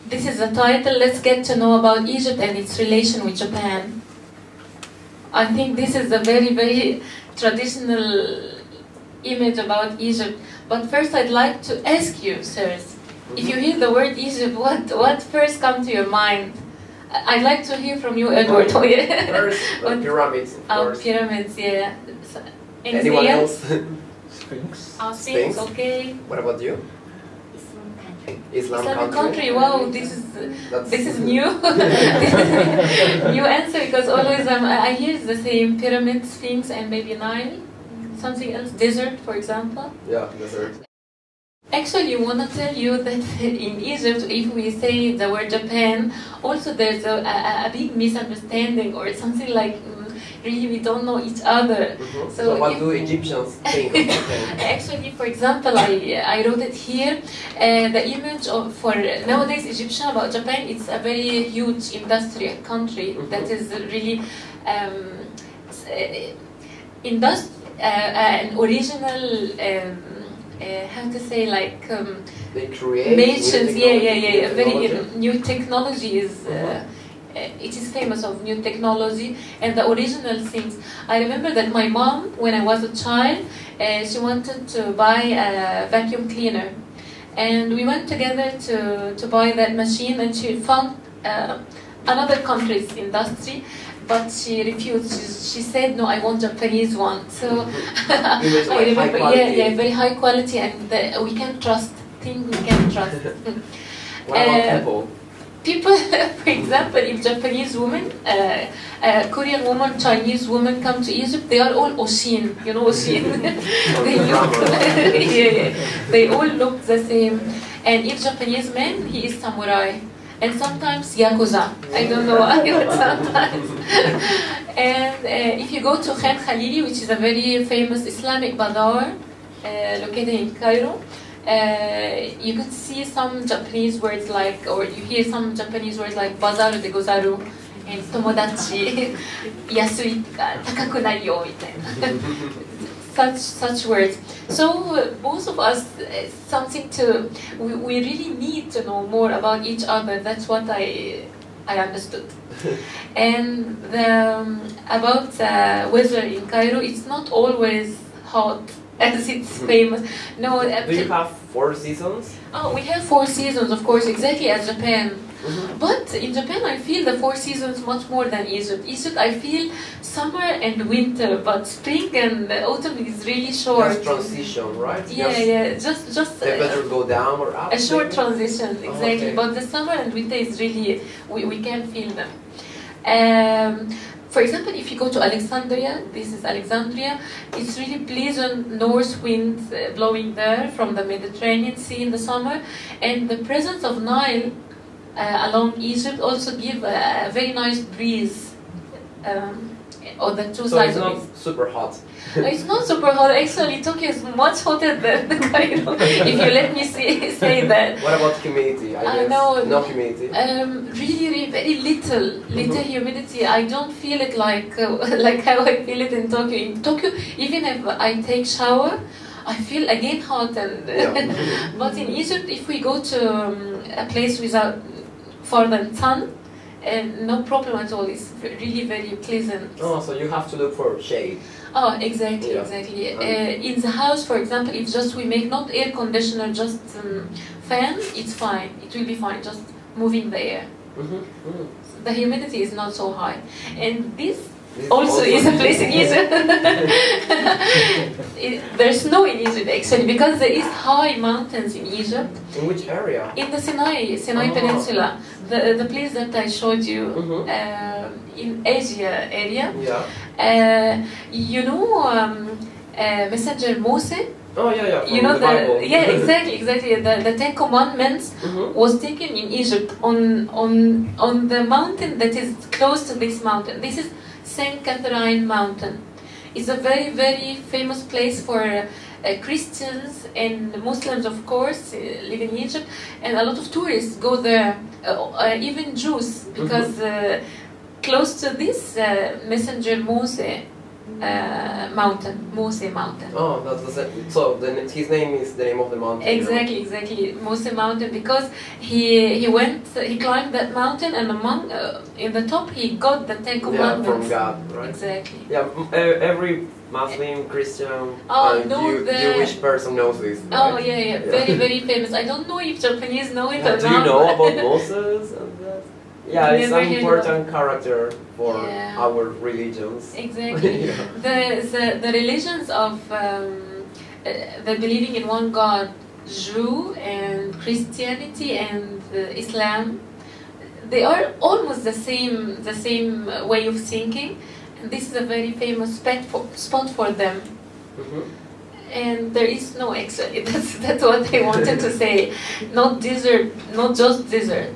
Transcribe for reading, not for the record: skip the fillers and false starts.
this is the title. Let's get to know about Egypt and its relation with Japan. I think this is a very, very traditional image about Egypt. But first, I'd like to ask you, sirs, if you hear the word Egypt, what first comes to your mind? I'd like to hear from you, Edward. First, pyramids, of course. Pyramids, yeah. Anyone else? Sphinx. Sphinx, okay. What about you? Islam country. Islam country. Wow, this is new. New answer, because always I hear the same: pyramid, Sphinx, and maybe Nile. Something else, desert, for example. Yeah, desert. Actually, I want to tell you that in Egypt, if we say the word Japan, also there's a big misunderstanding or something like, really we don't know each other. So what do Egyptians think of Japan? Actually, for example, I wrote it here. The image for nowadays Egyptian about Japan, it's a very huge industrial country that is really an original. How to say, like they create nations, very new technology is it is famous of new technology and the original things. I remember that my mom, when I was a child, she wanted to buy a vacuum cleaner, and we went together to buy that machine, and she found another country's industry, but she refused. She said, "No, I want Japanese one." So I remember, very high quality, and we can trust. Things we can trust. What about people? People, for example, if Japanese women, Korean woman, Chinese woman come to Egypt, they are all Oshin. You know Oshin? They all look the same. And if Japanese man, he is samurai. And sometimes Yakuza. I don't know why, but sometimes. And if you go to Khan Khalili, which is a very famous Islamic bazaar located in Cairo, you could see some Japanese words like, or you hear some Japanese words like bazaru de gozaru and tomodachi, yasui, takaku nai yo, such words. So both of us, we really need to know more about each other. That's what I understood. And about weather in Cairo, it's not always hot as it's famous. No. Do you have 4 seasons? Oh, we have 4 seasons, of course, exactly as Japan. But in Japan, I feel the 4 seasons much more than Egypt. Egypt, I feel summer and winter, but spring and autumn is really short. Just transition, right? Just temperature go down or up. A short transition, exactly. Okay. But the summer and winter is really we can feel them. For example, if you go to Alexandria, this is Alexandria, it's really pleasant north winds blowing there from the Mediterranean Sea in the summer, and the presence of Nile along Egypt also give a very nice breeze on the two sides of it. So it's not super hot. It's not super hot. Actually, Tokyo is much hotter than Cairo, if you let me say that. What about humidity? I guess no humidity. Really, very little humidity. I don't feel it like how I feel it in Tokyo. In Tokyo, even if I take shower, I feel again hot. And but in Egypt, if we go to a place without far than sun, no problem at all. It's really very pleasant. Oh, so you have to look for shade. Oh, exactly. In the house, for example, if just we make not air conditioner, just fan, it's fine. It will be fine. Just moving the air. The humidity is not so high, and this also is a place in Egypt. There's snow in Egypt actually, because there is high mountains in Egypt. In which area? In the Sinai Peninsula, the place that I showed you in Asia area. Yeah. You know, Messenger Moses. Oh yeah. You know the Bible. exactly. The 10 Commandments was taken in Egypt on the mountain that is close to this mountain. This is Saint Catherine Mountain. It's a very, very famous place for Christians and Muslims, of course, live in Egypt, and a lot of tourists go there, even Jews, because close to this Messenger Moses, mountain, Mose mountain. Oh, that's it. So his name is the name of the mountain. Exactly, Mose mountain, because he climbed that mountain, and among in the top he got the Ten Commandments. Yeah, from God, right? Exactly. Yeah, every Muslim, Christian, the Jewish person knows this. Right? Oh yeah, very famous. I don't know if Japanese know it or Do not. you know about Moses and that? Yeah, it's an important character for our religions. Exactly. The religions of the believing in one God, Jew and Christianity and Islam, they are almost the same way of thinking, and this is a very famous spot for them. Mm-hmm. And there is no extra. That's what I wanted to say. Not desert, not just desert.